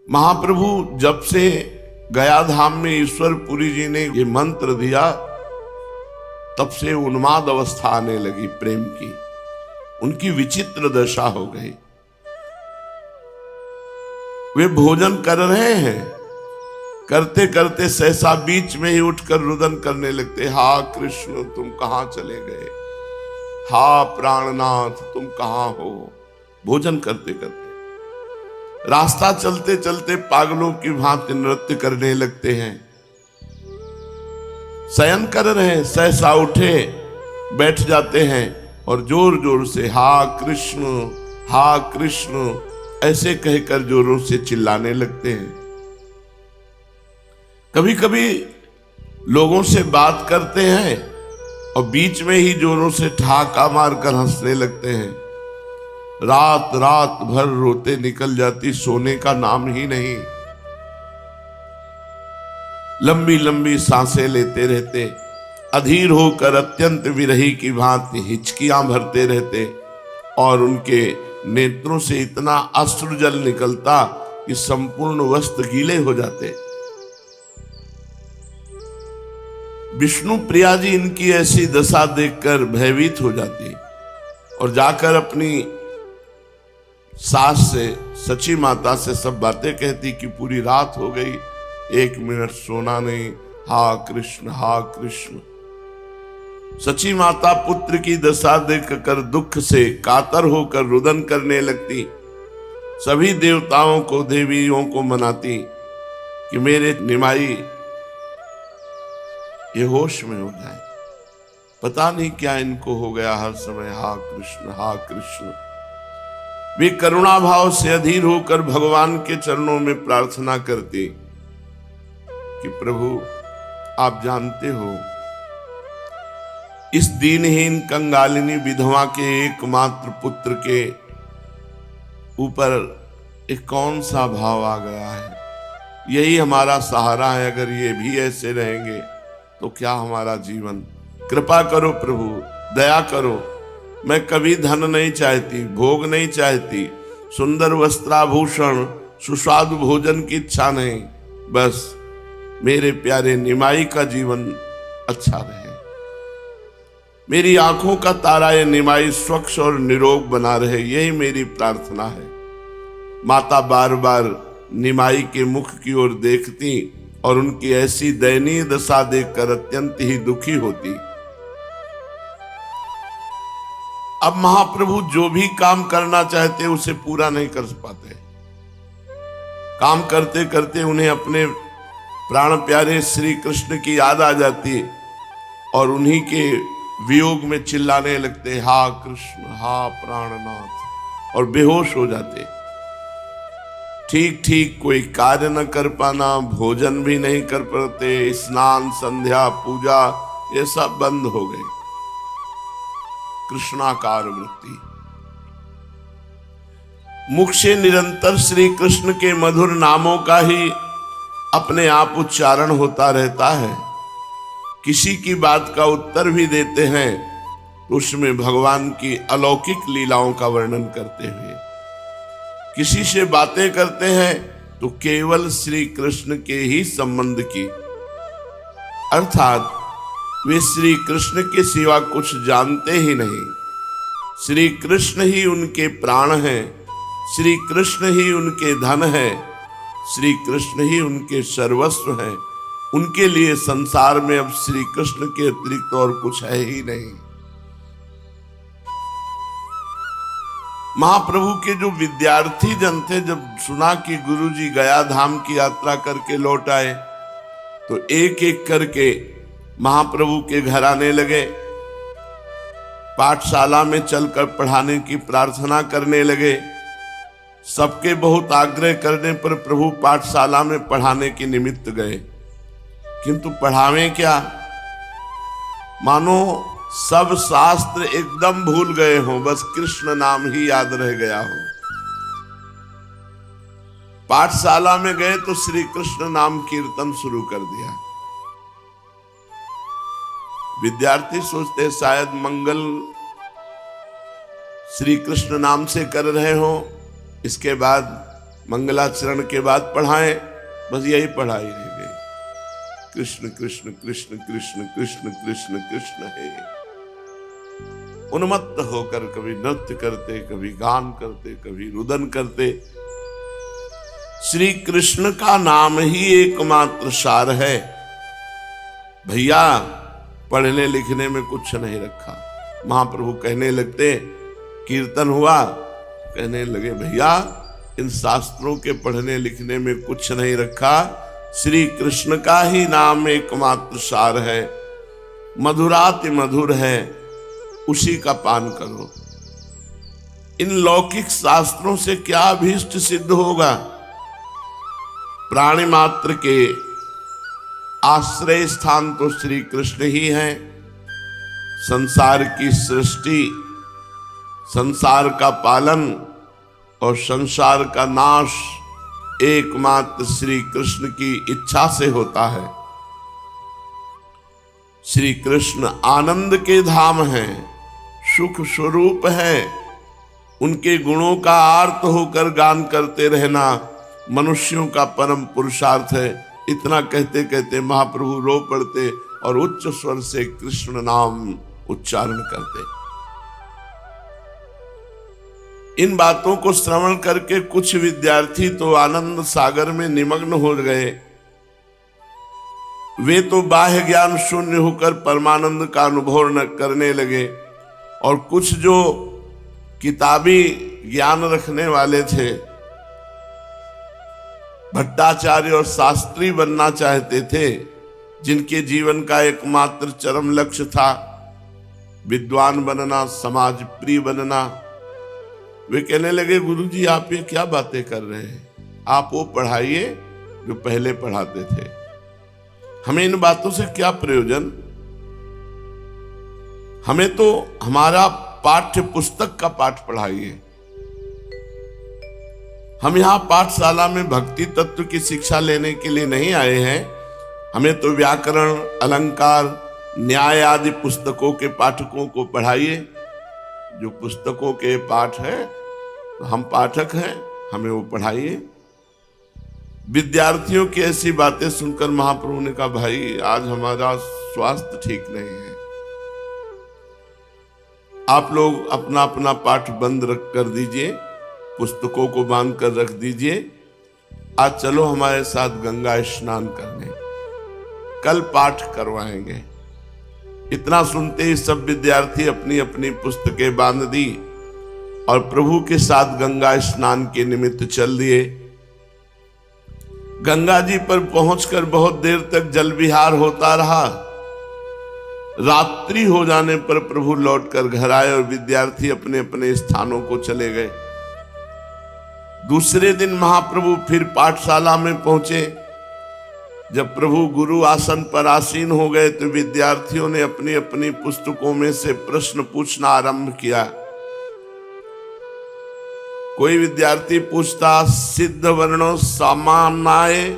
महाप्रभु जब से गया धाम में ईश्वरपुरी जी ने ये मंत्र दिया, तब से उन्माद अवस्था आने लगी प्रेम की, उनकी विचित्र दशा हो गई। वे भोजन कर रहे हैं, करते करते सहसा बीच में ही उठकर रुदन करने लगते, हा कृष्ण तुम कहां चले गए, हा प्राणनाथ तुम कहां हो। भोजन करते करते रास्ता चलते चलते पागलों की भांति नृत्य करने लगते हैं। शयन कर रहे हैं, सहसा उठे बैठ जाते हैं और जोर जोर से हा कृष्ण ऐसे कहकर जोरों से चिल्लाने लगते हैं। कभी कभी लोगों से बात करते हैं और बीच में ही जोरों से ठहाका मारकर हंसने लगते हैं। रात रात भर रोते निकल जाती, सोने का नाम ही नहीं। लंबी लंबी सांसें लेते रहते, अधीर होकर अत्यंत विरही की भांति हिचकियां भरते रहते और उनके नेत्रों से इतना अश्रुजल निकलता कि संपूर्ण वस्त्र गीले हो जाते। विष्णु प्रिया जी इनकी ऐसी दशा देखकर भयभीत हो जाती और जाकर अपनी सास से, सची माता से सब बातें कहती कि पूरी रात हो गई, 1 मिनट सोना नहीं, हा कृष्ण। सची माता पुत्र की दशा देखकर दुख से कातर होकर रुदन करने लगती। सभी देवताओं को, देवियों को मनाती कि मेरे निमाई ये होश में हो जाए, पता नहीं क्या इनको हो गया, हर समय हा कृष्ण। वे करुणा भाव से अधीर होकर भगवान के चरणों में प्रार्थना करती कि प्रभु आप जानते हो इस दीनहीन कंगालिनी विधवा के एकमात्र पुत्र के ऊपर एक कौन सा भाव आ गया है, यही हमारा सहारा है। अगर ये भी ऐसे रहेंगे तो क्या हमारा जीवन, कृपा करो प्रभु, दया करो। मैं कभी धन नहीं चाहती, भोग नहीं चाहती, सुंदर वस्त्राभूषण, सुस्वादु भोजन की इच्छा नहीं, बस मेरे प्यारे निमाई का जीवन अच्छा रहे। मेरी आंखों का तारा ये निमाई स्वच्छ और निरोग बना रहे, यही मेरी प्रार्थना है। माता बार बार निमाई के मुख की ओर देखती और उनकी ऐसी दयनीय दशा देखकर अत्यंत ही दुखी होती। अब महाप्रभु जो भी काम करना चाहते उसे पूरा नहीं कर पाते। काम करते करते उन्हें अपने प्राण प्यारे श्री कृष्ण की याद आ जाती और उन्हीं के वियोग में चिल्लाने लगते, हा कृष्ण हा प्राणनाथ, और बेहोश हो जाते। ठीक ठीक कोई कार्य न कर पाना, भोजन भी नहीं कर पाते, स्नान संध्या पूजा ये सब बंद हो गए। कृष्णाकार वृत्ति, मुख से निरंतर श्री कृष्ण के मधुर नामों का ही अपने आप उच्चारण होता रहता है। किसी की बात का उत्तर भी देते हैं तो उसमें भगवान की अलौकिक लीलाओं का वर्णन करते हुए, किसी से बातें करते हैं तो केवल श्री कृष्ण के ही संबंध की, अर्थात वे श्री कृष्ण के सिवा कुछ जानते ही नहीं। श्री कृष्ण ही उनके प्राण हैं, श्री कृष्ण ही उनके धन है, श्री कृष्ण ही उनके सर्वस्व हैं। उनके लिए संसार में अब श्री कृष्ण के अतिरिक्त और कुछ है ही नहीं। महाप्रभु के जो विद्यार्थी जन थे, जब सुना कि गुरुजी गया धाम की यात्रा करके लौट आए तो एक एक करके महाप्रभु के घर आने लगे, पाठशाला में चलकर पढ़ाने की प्रार्थना करने लगे। सबके बहुत आग्रह करने पर प्रभु पाठशाला में पढ़ाने के निमित्त गए, किंतु पढ़ावें क्या, मानो सब शास्त्र एकदम भूल गए हों, बस कृष्ण नाम ही याद रह गया हो। पाठशाला में गए तो श्री कृष्ण नाम कीर्तन शुरू कर दिया। विद्यार्थी सोचते शायद मंगल श्री कृष्ण नाम से कर रहे हो, इसके बाद मंगलाचरण के बाद पढ़ाएं, बस यही पढ़ाई रह गई। कृष्ण कृष्ण कृष्ण कृष्ण कृष्ण कृष्ण कृष्ण है। उन्मत्त होकर कभी नृत्य करते, कभी गान करते, कभी रुदन करते। श्री कृष्ण का नाम ही एकमात्र सार है भैया, पढ़ने लिखने में कुछ नहीं रखा। महाप्रभु कहने लगते, कीर्तन हुआ, कहने लगे भैया इन शास्त्रों के पढ़ने लिखने में कुछ नहीं रखा, श्री कृष्ण का ही नाम एकमात्र सार है, मधुराति मधुर है, उसी का पान करो। इन लौकिक शास्त्रों से क्या अभीष्ट सिद्ध होगा? प्राणी मात्र के आश्रय स्थान तो श्री कृष्ण ही हैं। संसार की सृष्टि, संसार का पालन और संसार का नाश एकमात्र श्री कृष्ण की इच्छा से होता है। श्री कृष्ण आनंद के धाम हैं, सुख स्वरूप है। उनके गुणों का आर्त होकर गान करते रहना मनुष्यों का परम पुरुषार्थ है। इतना कहते कहते महाप्रभु रो पड़ते और उच्च स्वर से कृष्ण नाम उच्चारण करते। इन बातों को श्रवण करके कुछ विद्यार्थी तो आनंद सागर में निमग्न हो गए। वे तो बाह्य ज्ञान शून्य होकर परमानंद का अनुभव न करने लगे, और कुछ जो किताबी ज्ञान रखने वाले थे, भट्टाचार्य और शास्त्री बनना चाहते थे, जिनके जीवन का एकमात्र चरम लक्ष्य था विद्वान बनना, समाज प्रिय बनना, वे कहने लगे गुरुजी आप ये क्या बातें कर रहे हैं, आप वो पढ़ाइए जो पहले पढ़ाते थे, हमें इन बातों से क्या प्रयोजन। हमें तो हमारा पाठ्य पुस्तक का पाठ पढ़ाइए। हम यहाँ पाठशाला में भक्ति तत्व की शिक्षा लेने के लिए नहीं आए हैं। हमें तो व्याकरण, अलंकार, न्याय आदि पुस्तकों के पाठकों को पढ़ाइए। जो पुस्तकों के पाठ है तो हम पाठक हैं, हमें वो पढ़ाइए। विद्यार्थियों की ऐसी बातें सुनकर महाप्रभु ने कहा भाई आज हमारा स्वास्थ्य ठीक नहीं है, आप लोग अपना अपना पाठ बंद रख कर दीजिए, पुस्तकों को बांध कर रख दीजिए, आज चलो हमारे साथ गंगा स्नान करने, कल पाठ करवाएंगे। इतना सुनते ही सब विद्यार्थी अपनी अपनी पुस्तकें बांध दी और प्रभु के साथ गंगा स्नान के निमित्त चल दिए। गंगा जी पर पहुंचकर बहुत देर तक जल विहार होता रहा। रात्रि हो जाने पर प्रभु लौटकर घर आए और विद्यार्थी अपने अपने स्थानों को चले गए। दूसरे दिन महाप्रभु फिर पाठशाला में पहुंचे। जब प्रभु गुरु आसन पर आसीन हो गए तो विद्यार्थियों ने अपनी अपनी पुस्तकों में से प्रश्न पूछना आरंभ किया। कोई विद्यार्थी पूछता सिद्ध वर्णों सामान्याय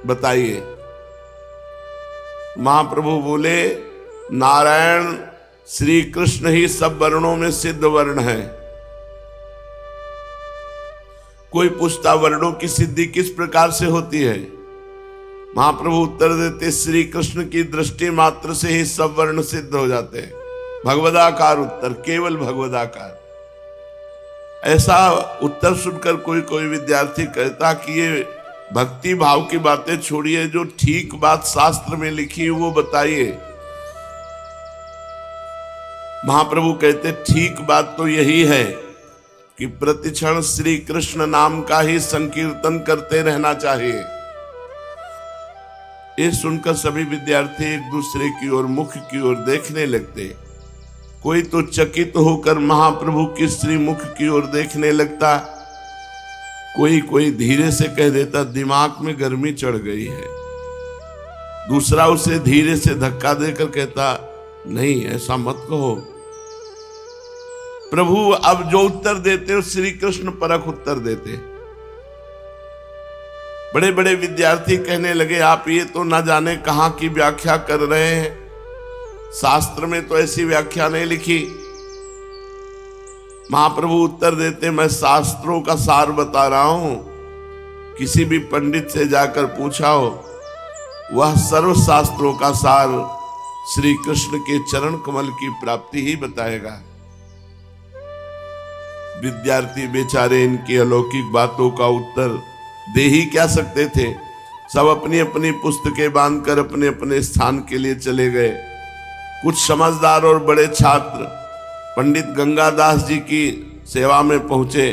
बताइए। महाप्रभु बोले नारायण श्री कृष्ण ही सब वर्णों में सिद्ध वर्ण है। कोई पूछता वर्णों की सिद्धि किस प्रकार से होती है? महाप्रभु उत्तर देते श्री कृष्ण की दृष्टि मात्र से ही सब वर्ण सिद्ध हो जाते हैं। भगवदाकार उत्तर, केवल भगवदाकार। ऐसा उत्तर सुनकर कोई कोई विद्यार्थी कहता कि ये भक्ति भाव की बातें छोड़िए, जो ठीक बात शास्त्र में लिखी है वो बताइए। महाप्रभु कहते ठीक बात तो यही है कि प्रतिक्षण श्री कृष्ण नाम का ही संकीर्तन करते रहना चाहिए। ये सुनकर सभी विद्यार्थी एक दूसरे की ओर, मुख की ओर देखने लगते। कोई तो चकित होकर महाप्रभु की श्रीमुख की ओर देखने लगता, कोई धीरे से कह देता दिमाग में गर्मी चढ़ गई है। दूसरा उसे धीरे से धक्का देकर कहता नहीं ऐसा मत कहो। प्रभु अब जो उत्तर देते श्री कृष्ण परख उत्तर देते। बड़े बड़े विद्यार्थी कहने लगे आप ये तो न जाने कहां की व्याख्या कर रहे हैं, शास्त्र में तो ऐसी व्याख्या नहीं लिखी। महाप्रभु उत्तर देते, मैं शास्त्रों का सार बता रहा हूं, किसी भी पंडित से जाकर पूछा हो, वह सर्व शास्त्रों का सार श्री कृष्ण के चरण कमल की प्राप्ति ही बताएगा। विद्यार्थी बेचारे इनकी अलौकिक बातों का उत्तर दे ही क्या सकते थे। सब अपनी अपनी पुस्तकें बांधकर अपने अपने स्थान के लिए चले गए। कुछ समझदार और बड़े छात्र पंडित गंगादास जी की सेवा में पहुंचे।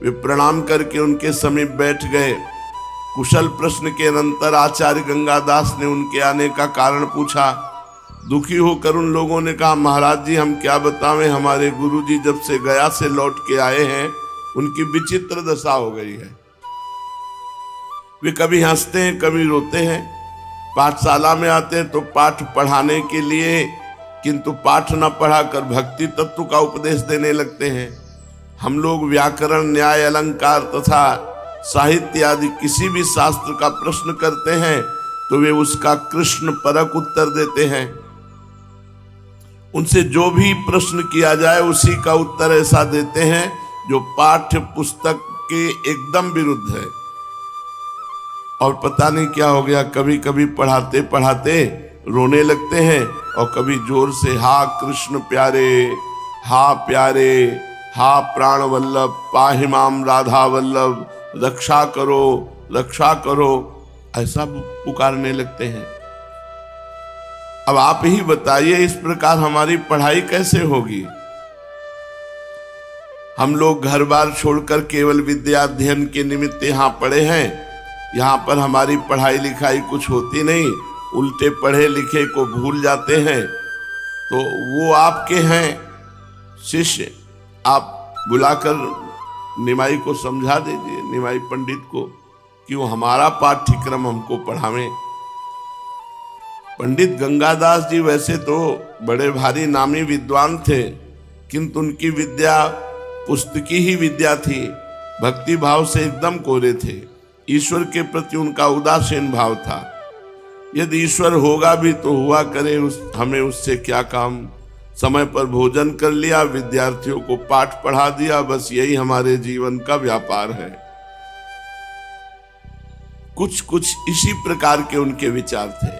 वे प्रणाम करके उनके समीप बैठ गए। कुशल प्रश्न के अनंतर आचार्य गंगादास ने उनके आने का कारण पूछा। दुखी होकर उन लोगों ने कहा, महाराज जी हम क्या बतावें, हमारे गुरुजी जब से गया से लौट के आए हैं उनकी विचित्र दशा हो गई है। वे कभी हंसते हैं कभी रोते हैं। पाठशाला में आते हैं तो पाठ पढ़ाने के लिए, किंतु पाठ न पढ़ाकर भक्ति तत्व का उपदेश देने लगते हैं। हम लोग व्याकरण, न्याय, अलंकार तथा साहित्य आदि किसी भी शास्त्र का प्रश्न करते हैं तो वे उसका कृष्ण परक उत्तर देते हैं। उनसे जो भी प्रश्न किया जाए उसी का उत्तर ऐसा देते हैं जो पाठ्य पुस्तक के एकदम विरुद्ध है। और पता नहीं क्या हो गया, कभी कभी पढ़ाते पढ़ाते रोने लगते हैं और कभी जोर से हा कृष्ण प्यारे, हा प्यारे, हा प्राण वल्लभ, पाहि माम राधा वल्लभ, रक्षा करो रक्षा करो, ऐसा पुकारने लगते हैं। अब आप ही बताइए, इस प्रकार हमारी पढ़ाई कैसे होगी? हम लोग घर बार छोड़कर केवल विद्या अध्ययन के निमित्त यहाँ पड़े हैं। यहाँ पर हमारी पढ़ाई लिखाई कुछ होती नहीं, उल्टे पढ़े लिखे को भूल जाते हैं। तो वो आपके हैं शिष्य, आप बुलाकर निमाई को समझा दीजिए, निमाई पंडित को, कि वो हमारा पाठ्यक्रम हमको पढ़ावें। पंडित गंगादास जी वैसे तो बड़े भारी नामी विद्वान थे, किंतु उनकी विद्या पुस्तकी ही विद्या थी। भक्ति भाव से एकदम कोरे थे। ईश्वर के प्रति उनका उदासीन भाव था। यदि ईश्वर होगा भी तो हुआ करे, हमें उससे क्या काम। समय पर भोजन कर लिया, विद्यार्थियों को पाठ पढ़ा दिया, बस यही हमारे जीवन का व्यापार है। कुछ कुछ इसी प्रकार के उनके विचार थे।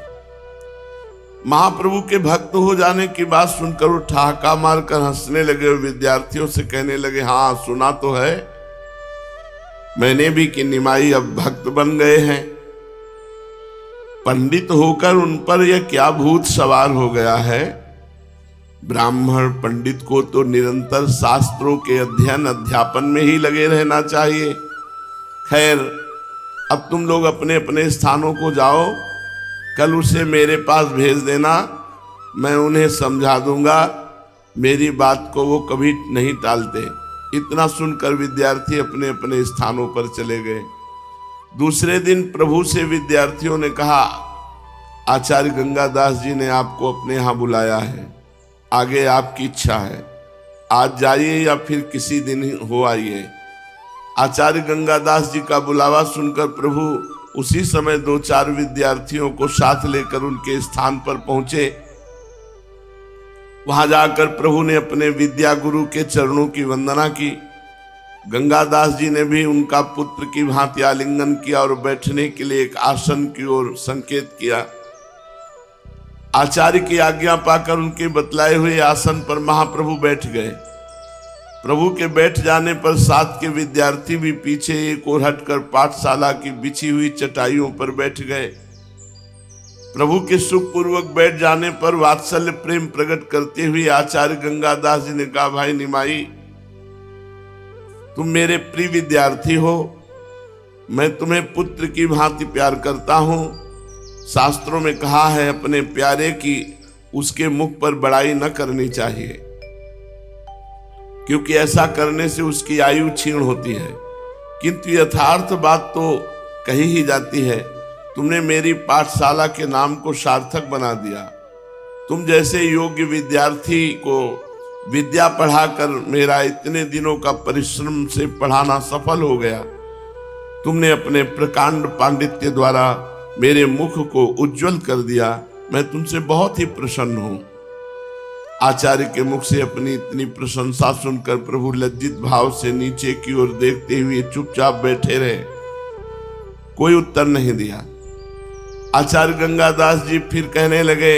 महाप्रभु के भक्त हो जाने की बात सुनकर वो ठहाका मारकर हंसने लगे। विद्यार्थियों से कहने लगे, हाँ सुना तो है मैंने भी कि निमाई अब भक्त बन गए हैं। पंडित होकर उन पर यह क्या भूत सवार हो गया है। ब्राह्मण पंडित को तो निरंतर शास्त्रों के अध्ययन अध्यापन में ही लगे रहना चाहिए। खैर, अब तुम लोग अपने अपने स्थानों को जाओ। कल उसे मेरे पास भेज देना, मैं उन्हें समझा दूंगा। मेरी बात को वो कभी नहीं टालते। इतना सुनकर विद्यार्थी अपने अपने स्थानों पर चले गए। दूसरे दिन प्रभु से विद्यार्थियों ने कहा, आचार्य गंगादास जी ने आपको अपने यहाँ बुलाया है, आगे आपकी इच्छा है, आज जाइए या फिर किसी दिन हो आइए। आचार्य गंगादास जी का बुलावा सुनकर प्रभु उसी समय 2-4 विद्यार्थियों को साथ लेकर उनके स्थान पर पहुंचे। वहां जाकर प्रभु ने अपने विद्या गुरु के चरणों की वंदना की। गंगादास जी ने भी उनका पुत्र की भांति आलिंगन किया और बैठने के लिए एक आसन की ओर संकेत किया। आचार्य की आज्ञा पाकर उनके बतलाए हुए आसन पर महाप्रभु बैठ गए। प्रभु के बैठ जाने पर साथ के विद्यार्थी भी पीछे एक ओर हटकर पाठशाला की बिछी हुई चटाइयों पर बैठ गए। प्रभु के सुखपूर्वक बैठ जाने पर वात्सल्य प्रेम प्रकट करते हुए आचार्य गंगादास जी ने कहा, भाई निमाई, तुम मेरे प्रिय विद्यार्थी हो, मैं तुम्हें पुत्र की भांति प्यार करता हूं। शास्त्रों में कहा है अपने प्यारे की उसके मुख पर बड़ाई न करनी चाहिए, क्योंकि ऐसा करने से उसकी आयु क्षीण होती है। किंतु यथार्थ बात तो कही ही जाती है। तुमने मेरी पाठशाला के नाम को सार्थक बना दिया। तुम जैसे योग्य विद्यार्थी को विद्या पढ़ाकर मेरा इतने दिनों का परिश्रम से पढ़ाना सफल हो गया। तुमने अपने प्रकांड पांडित्य द्वारा मेरे मुख को उज्जवल कर दिया। मैं तुमसे बहुत ही प्रसन्न हूं। आचार्य के मुख से अपनी इतनी प्रशंसा सुनकर प्रभु लज्जित भाव से नीचे की ओर देखते हुए चुपचाप बैठे रहे, कोई उत्तर नहीं दिया। आचार्य गंगादास जी फिर कहने लगे,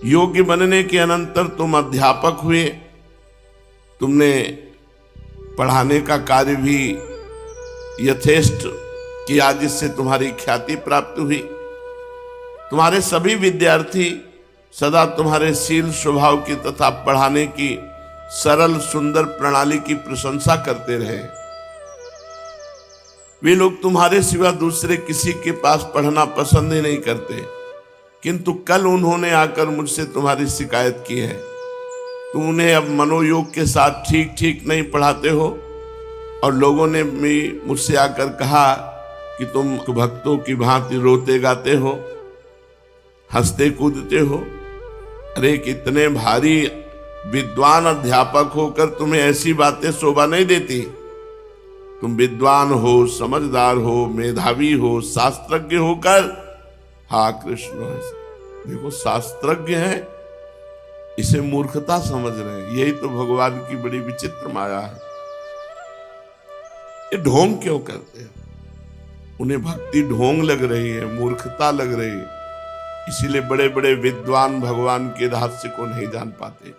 योग्य बनने के अनंतर तुम अध्यापक हुए, तुमने पढ़ाने का कार्य भी यथेष्ट किया जिससे तुम्हारी ख्याति प्राप्त हुई। तुम्हारे सभी विद्यार्थी सदा तुम्हारे शील स्वभाव की तथा पढ़ाने की सरल सुंदर प्रणाली की प्रशंसा करते रहे। वे लोग तुम्हारे सिवा दूसरे किसी के पास पढ़ना पसंद ही नहीं करते, किंतु कल उन्होंने आकर मुझसे तुम्हारी शिकायत की है। तुम उन्हें अब मनोयोग के साथ ठीक ठीक नहीं पढ़ाते हो, और लोगों ने भी मुझसे आकर कहा कि तुम भक्तों की भांति रोते गाते हो, हंसते कूदते हो। अरे कितने भारी विद्वान अध्यापक होकर तुम्हें ऐसी बातें शोभा नहीं देती। तुम विद्वान हो, समझदार हो, मेधावी हो, शास्त्रज्ञ होकर, हाँ कृष्ण देखो शास्त्रज्ञ है, इसे मूर्खता समझ रहे हैं। यही तो भगवान की बड़ी विचित्र माया है। ये ढोंग क्यों करते हैं? उन्हें भक्ति ढोंग लग रही है, मूर्खता लग रही है, इसीलिए बड़े बड़े विद्वान भगवान के रहस्य को नहीं जान पाते।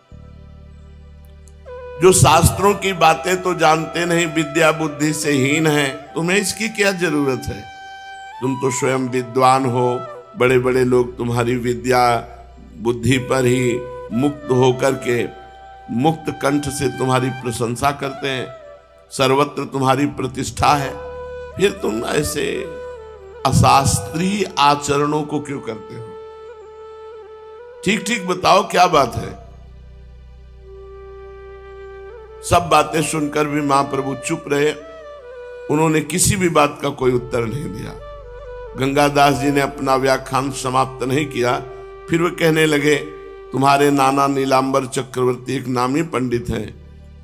जो शास्त्रों की बातें तो जानते नहीं, विद्या बुद्धि से हीन है, तुम्हें इसकी क्या जरूरत है? तुम तो स्वयं विद्वान हो, बड़े बड़े लोग तुम्हारी विद्या बुद्धि पर ही मुक्त होकर के मुक्त कंठ से तुम्हारी प्रशंसा करते हैं, सर्वत्र तुम्हारी प्रतिष्ठा है, फिर तुम ऐसे अशास्त्रीय आचरणों को क्यों करते हो? ठीक ठीक बताओ क्या बात है? सब बातें सुनकर भी महाप्रभु चुप रहे, उन्होंने किसी भी बात का कोई उत्तर नहीं दिया। गंगादास जी ने अपना व्याख्यान समाप्त नहीं किया, फिर वे कहने लगे, तुम्हारे नाना नीलांबर चक्रवर्ती एक नामी पंडित हैं,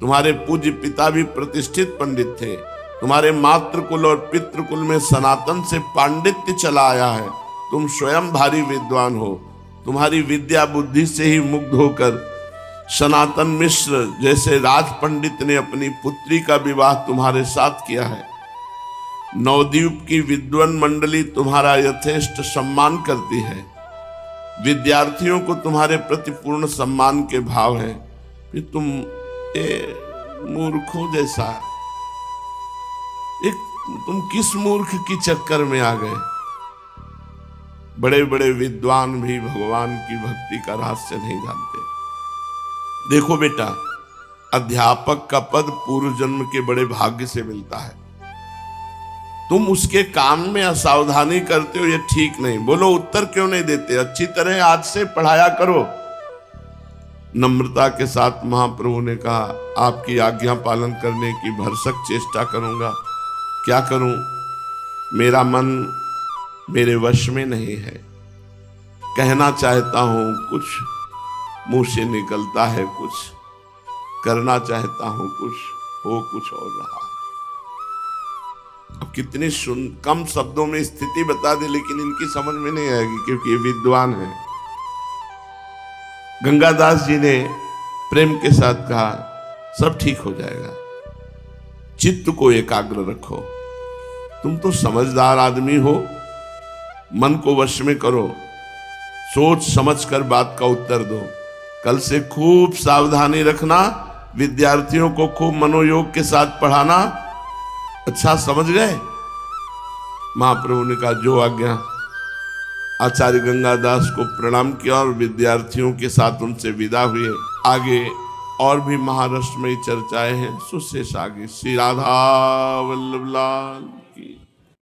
तुम्हारे पूज्य पिता भी प्रतिष्ठित पंडित थे, तुम्हारे मातृकुल और पितृकुल में सनातन से पांडित्य चला आया है, तुम स्वयं भारी विद्वान हो, तुम्हारी विद्या बुद्धि से ही मुग्ध होकर सनातन मिश्र जैसे राज पंडित ने अपनी पुत्री का विवाह तुम्हारे साथ किया है। नवद्वीप की विद्वान मंडली तुम्हारा यथेष्ट सम्मान करती है, विद्यार्थियों को तुम्हारे प्रति पूर्ण सम्मान के भाव है, फिर तुम मूर्खों जैसा, तुम किस मूर्ख की चक्कर में आ गए? बड़े बड़े विद्वान भी भगवान की भक्ति का रहस्य नहीं जानते। देखो बेटा, अध्यापक का पद पूर्व जन्म के बड़े भाग्य से मिलता है, तुम उसके काम में असावधानी करते हो, ये ठीक नहीं। बोलो उत्तर क्यों नहीं देते? अच्छी तरह आज से पढ़ाया करो। नम्रता के साथ महाप्रभु ने कहा, आपकी आज्ञा पालन करने की भरसक चेष्टा करूंगा। क्या करूं? मेरा मन मेरे वश में नहीं है, कहना चाहता हूं कुछ, मुंह से निकलता है कुछ, करना चाहता हूं कुछ, हो कुछ और रहा। अब कितनी कम शब्दों में स्थिति बता दे, लेकिन इनकी समझ में नहीं आएगी क्योंकि ये विद्वान है। गंगादास जी ने प्रेम के साथ कहा, सब ठीक हो जाएगा, चित्त को एकाग्र रखो। तुम तो समझदार आदमी हो, मन को वश में करो, सोच समझ कर बात का उत्तर दो। कल से खूब सावधानी रखना, विद्यार्थियों को खूब मनोयोग के साथ पढ़ाना। अच्छा समझ गए? महाप्रभु ने कहा, जो आज्ञा। आचार्य गंगादास को प्रणाम किया और विद्यार्थियों के साथ उनसे विदा हुए। आगे और भी महारसमयी चर्चाएं हैं, सुशेष आगे। श्री राधा वल्लभ लाल।